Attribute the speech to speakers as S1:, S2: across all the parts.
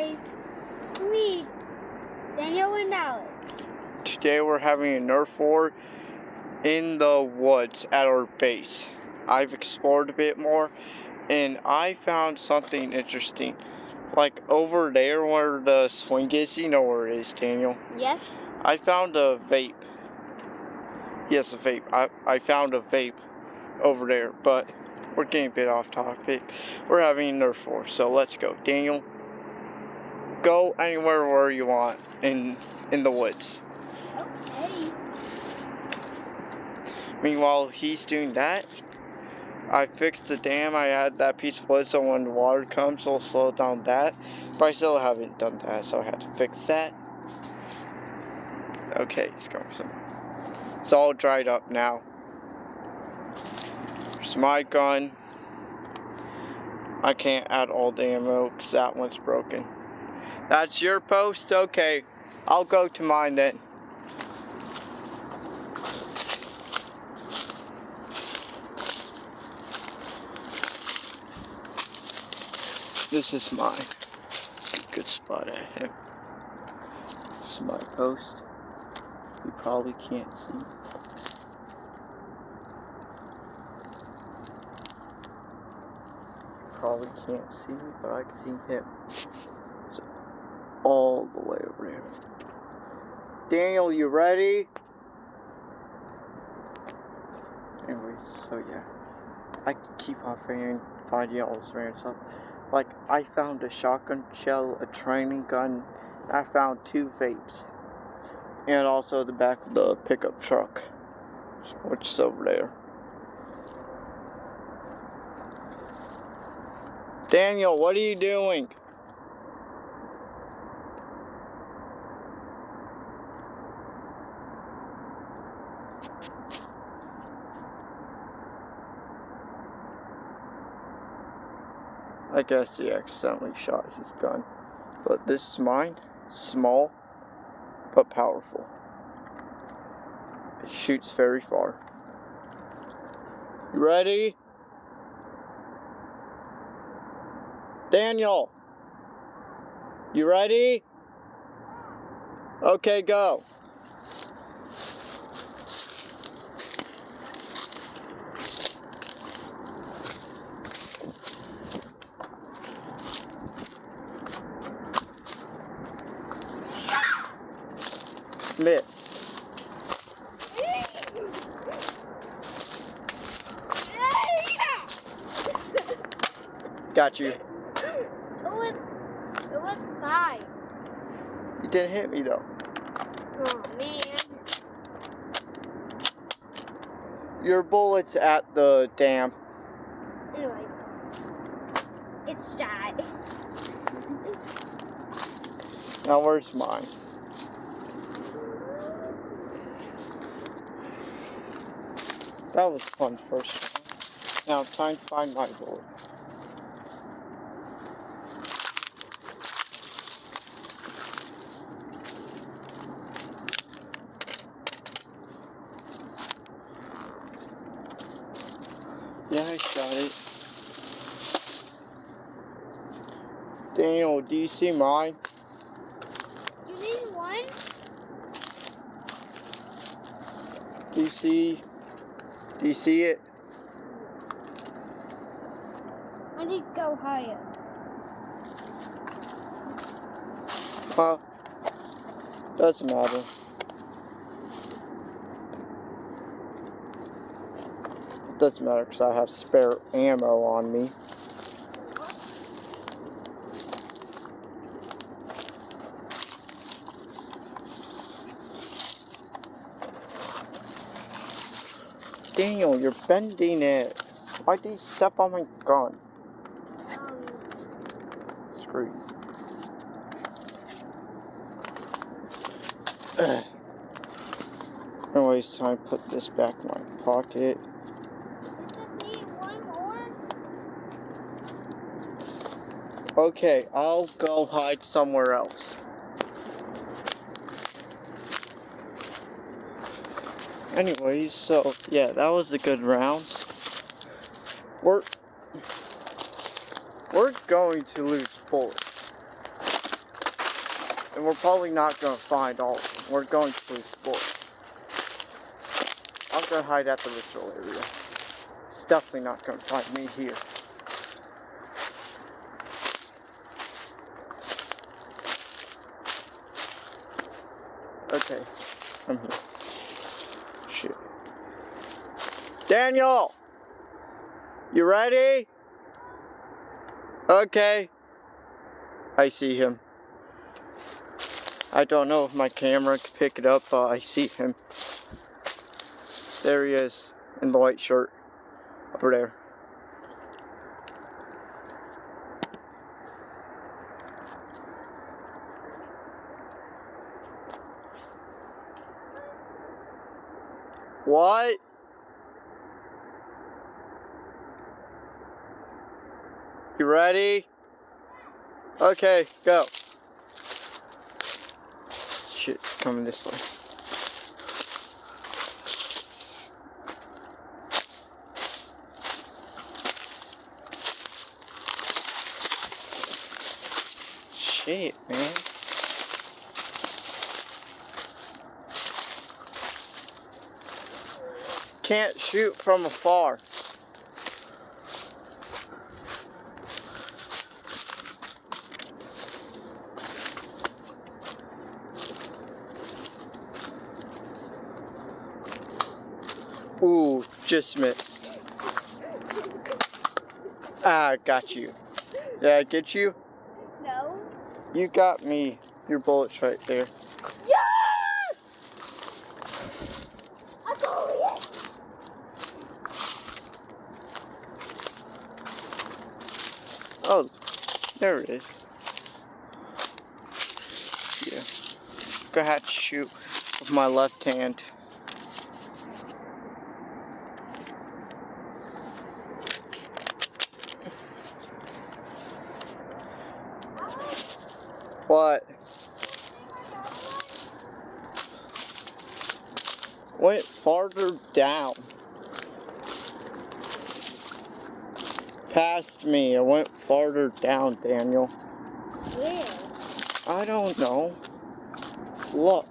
S1: guys, it's me, Daniel and Alex.
S2: Today we're having a Nerf war in the woods at our base. I've explored a bit more and I found something interesting. Like over there where the swing is, you know where it is, Daniel?
S1: Yes?
S2: I found a vape. Yes, a vape. I found a vape over there, but we're getting a bit off topic. We're having a Nerf war, so let's go. Daniel, go anywhere where you want in the woods.
S1: Okay.
S2: Meanwhile, he's doing that. I fixed the dam. I had that piece of wood so when the water comes, it'll slow down that. But I still haven't done that, so I had to fix that. Okay, he's going somewhere. It's all dried up now. There's my gun. I can't add all the ammo because that one's broken. That's your post? Okay, I'll go to mine then. This is my good spot at him. This is my post. You probably can't see. Probably can't see me, but I can see him. So, all the way over here. Daniel, you ready? Anyways, so yeah. I keep on finding all this random stuff. Like, I found a shotgun shell, a training gun, I found 2 vapes. And also the back of the pickup truck, which is over there. Daniel, what are you doing? I guess he accidentally shot his gun. But this is mine. Small, but powerful. It shoots very far. You ready? Daniel! You ready? Okay, go. Missed. Got you.
S1: It was fine.
S2: You didn't hit me though.
S1: Oh man.
S2: Your bullet's at the dam.
S1: Anyways, it's dry.
S2: Now where's mine? That was fun first time. Now time to find my bullet. Yeah, I got it. Daniel, do you see mine?
S1: You need one?
S2: Do you see it?
S1: I need to go higher.
S2: Huh? Doesn't matter. It doesn't matter because I have spare ammo on me. Daniel, you're bending it. Why did you step on my gun? Screw you. Anyways, time to put this back in my pocket.
S1: You just need one more?
S2: Okay, I'll go hide somewhere else. Anyways, so yeah, that was a good round. We're going to lose bullets. and we're probably not going to find all of them. We're going to explore. I'm going to hide at the ritual area. It's definitely not going to find me here. Okay, I'm here. Shit. Daniel! You ready? Okay. I see him. I don't know if my camera can pick it up, but I see him. There he is, in the white shirt. Over there. What? You ready? Okay, go. Shit, coming this way. Shit, man. Can't shoot from afar. Ooh, just missed. Ah, got you. Did I get you?
S1: No.
S2: You got me. Your bullet's right there.
S1: Yes! I got it.
S2: Oh, there it is. Yeah. Gonna have to shoot with my left hand. What? Went farther down. Past me. I went farther down, Daniel.
S1: Where?
S2: I don't know. Look.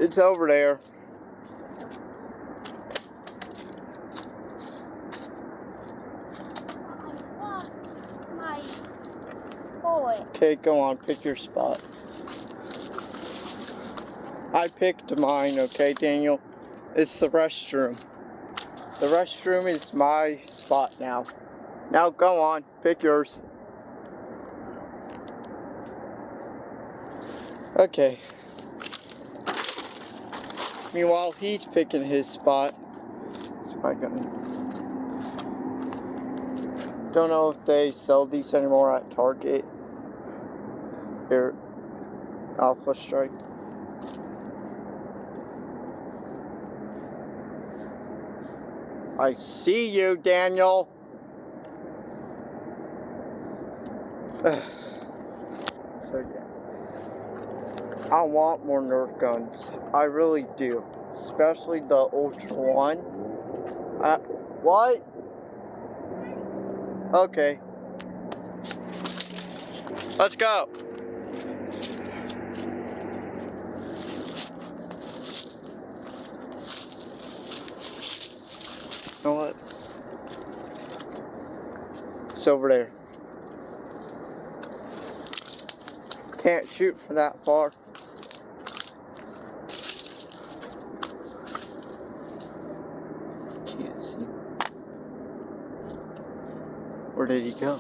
S2: It's over there.
S1: My boy.
S2: Okay, go on. Pick your spot. I picked mine, okay, Daniel? It's the restroom. The restroom is my spot now. Now go on. Pick yours. Okay. Meanwhile, he's picking his spot. It's my gun. Don't know if they sell these anymore at Target. Here, Alpha Strike. I see you, Daniel. So yeah. I want more Nerf guns. I really do. Especially the Ultra one. What? Okay. Let's go. You know what? It's over there. Can't shoot from that far. Can't see. Where did he go?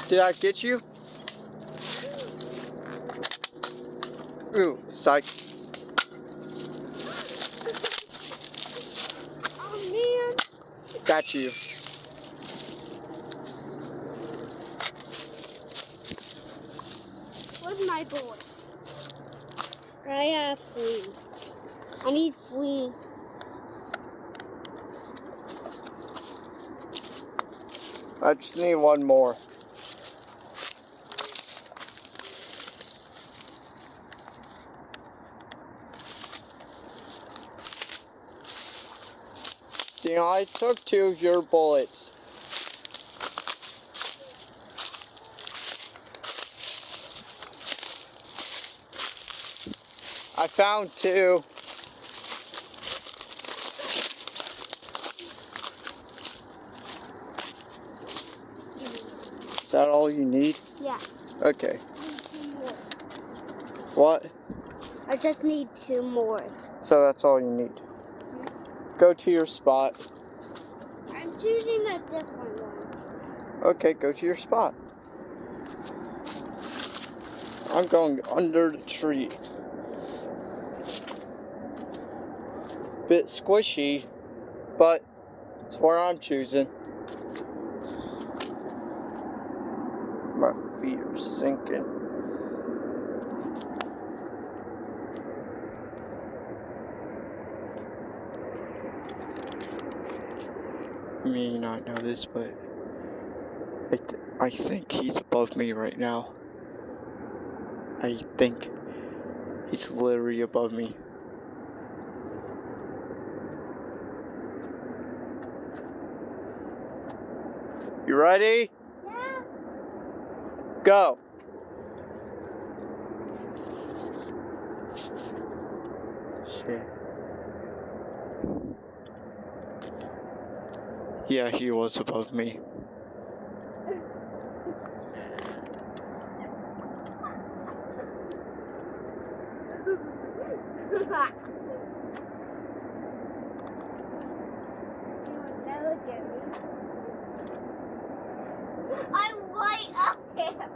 S2: Did I get you? Ooh, psych.
S1: Oh man.
S2: Got you.
S1: Where's my boy? I have flea. I need flea.
S2: I just need one more. You know, I took 2 of your bullets. I found 2. Is that all you need?
S1: Yeah.
S2: Okay. What?
S1: I just need 2 more.
S2: So that's all you need. Go to your spot.
S1: I'm choosing a different one.
S2: Okay, go to your spot. I'm going under the tree. Bit squishy, but it's where I'm choosing. My feet are sinking. You may not know this, but I think he's above me right now. I think he's literally above me. You ready?
S1: Yeah.
S2: Go. Shit. Yeah, he was above me.
S1: I'm way up here.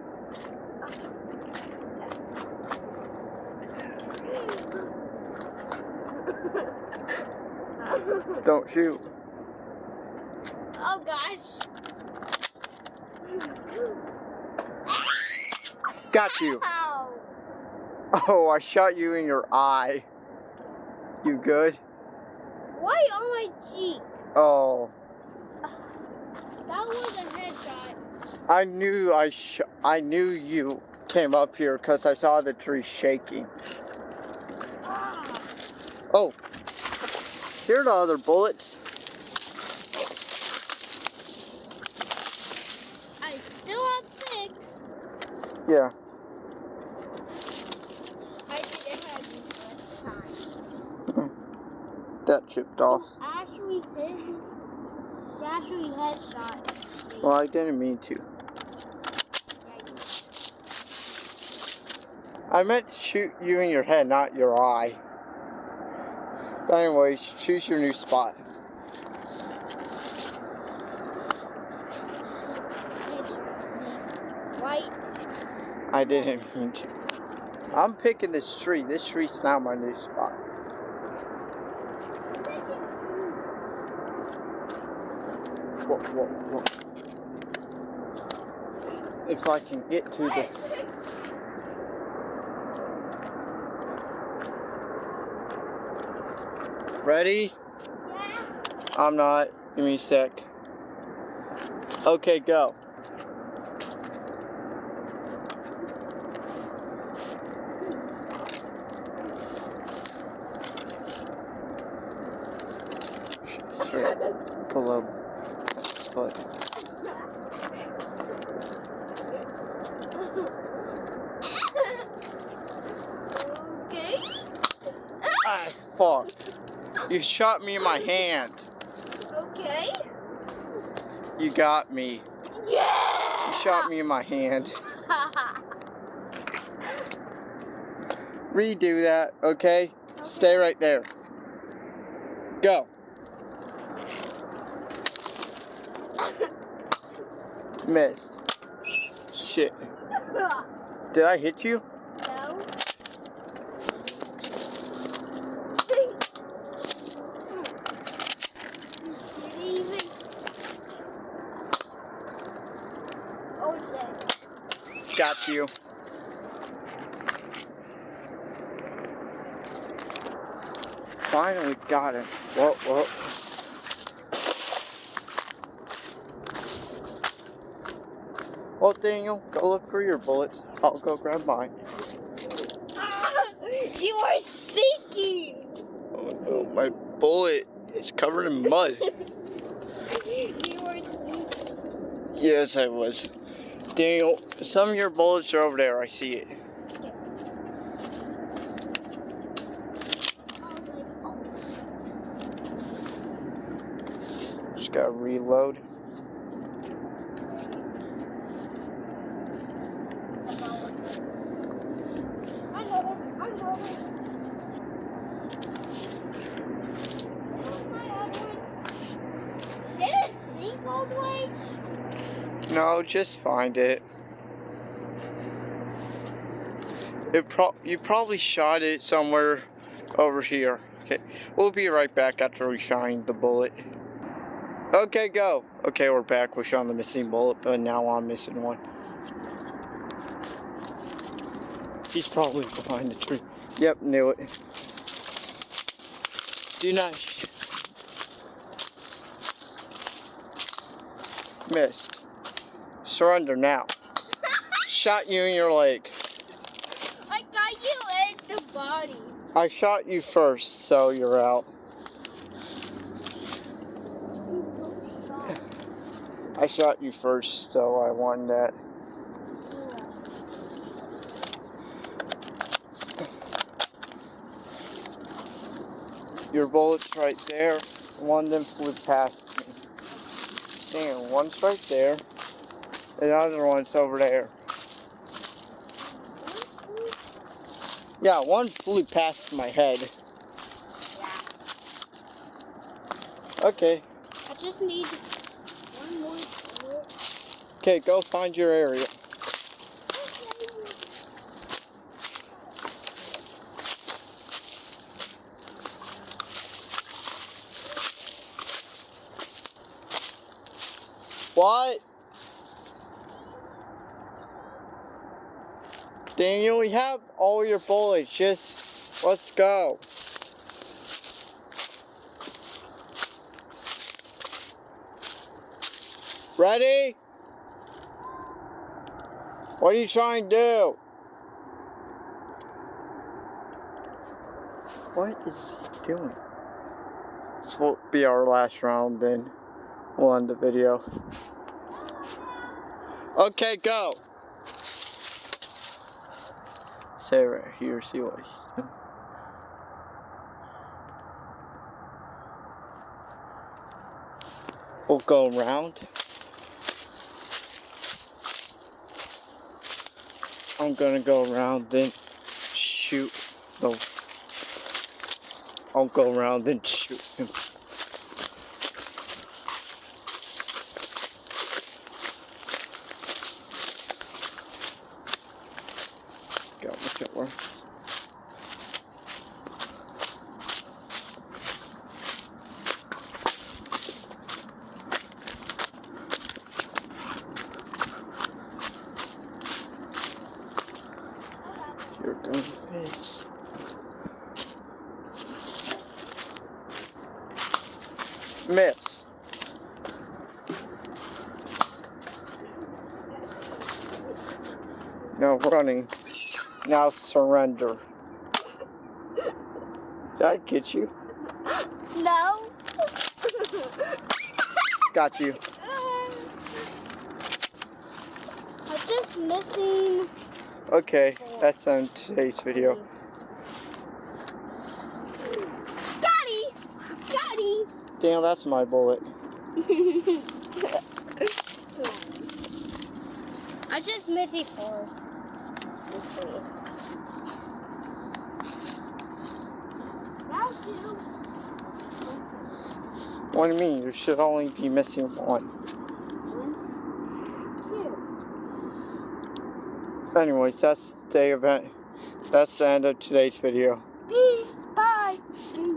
S2: Don't shoot.
S1: Oh gosh.
S2: Got you.
S1: Ow.
S2: Oh, I shot you in your eye. You good?
S1: Why on my cheek?
S2: Oh.
S1: That was a headshot.
S2: I knew you came up here because I saw the tree shaking.
S1: Ah.
S2: Oh. Here are the other bullets.
S1: I still have 6.
S2: Yeah.
S1: I didn't have you first time.
S2: That chipped off.
S1: Actually, he actually headshot.
S2: Well, I didn't mean to. I meant to shoot you in your head, not your eye. But anyways, choose your new spot.
S1: Right?
S2: I didn't mean to. I'm picking this tree. This tree's now my new spot. Whoa. If I can get to this. Ready?
S1: Yeah.
S2: I'm not. Give me a sec. Okay, go. Below his foot.
S1: Okay.
S2: Ah, fuck. You shot me in my hand.
S1: Okay.
S2: You got me.
S1: Yeah.
S2: You shot me in my hand. Redo that, okay? Stay right there. Go. Missed. Shit. Did I hit you?
S1: No. Oh shit.
S2: Got you. Finally got him. Whoa. Well, Daniel, go look for your bullets. I'll go grab mine.
S1: You are sinking.
S2: Oh no, my bullet. It's covered in mud.
S1: You were stupid.
S2: Yes, I was. Daniel, some of your bullets are over there. I see it. Just gotta reload.
S1: Did it sink all the way?
S2: No, just find it. You probably shot it somewhere over here. Okay, we'll be right back after we find the bullet. Okay, go. Okay, we're back. We found the missing bullet, but now I'm missing one. He's probably behind the tree. Yep, knew it. Do not. Missed. Surrender now. Shot you in your leg.
S1: I got you in the body.
S2: I shot you first, so you're out. I shot you first, so I won that. Your bullet's right there. One of them flew past me. Damn, one's right there. The other one's over there. Yeah, one flew past my head. Okay.
S1: I just need one more bullet.
S2: Okay, go find your area. What? Daniel, we have all your bullets. Just let's go. Ready? What are you trying to do? What is he doing? This will be our last round, then we'll end the video. Okay, go. Stay right here, see what he's doing. We'll go around. I'm gonna go around, then shoot. No. I'll go around and shoot him. Got my killer. You're gonna miss. Miss. No running. Now surrender. Did I get you?
S1: No.
S2: Got you.
S1: I'm just missing.
S2: Okay, that's on today's video.
S1: Got him.
S2: Damn, that's my bullet.
S1: I just missing 4.
S2: What do you mean? You should only be missing 1.
S1: 2.
S2: Anyways, that's the event. That's the end of today's video.
S1: Peace. Bye.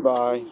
S2: Bye.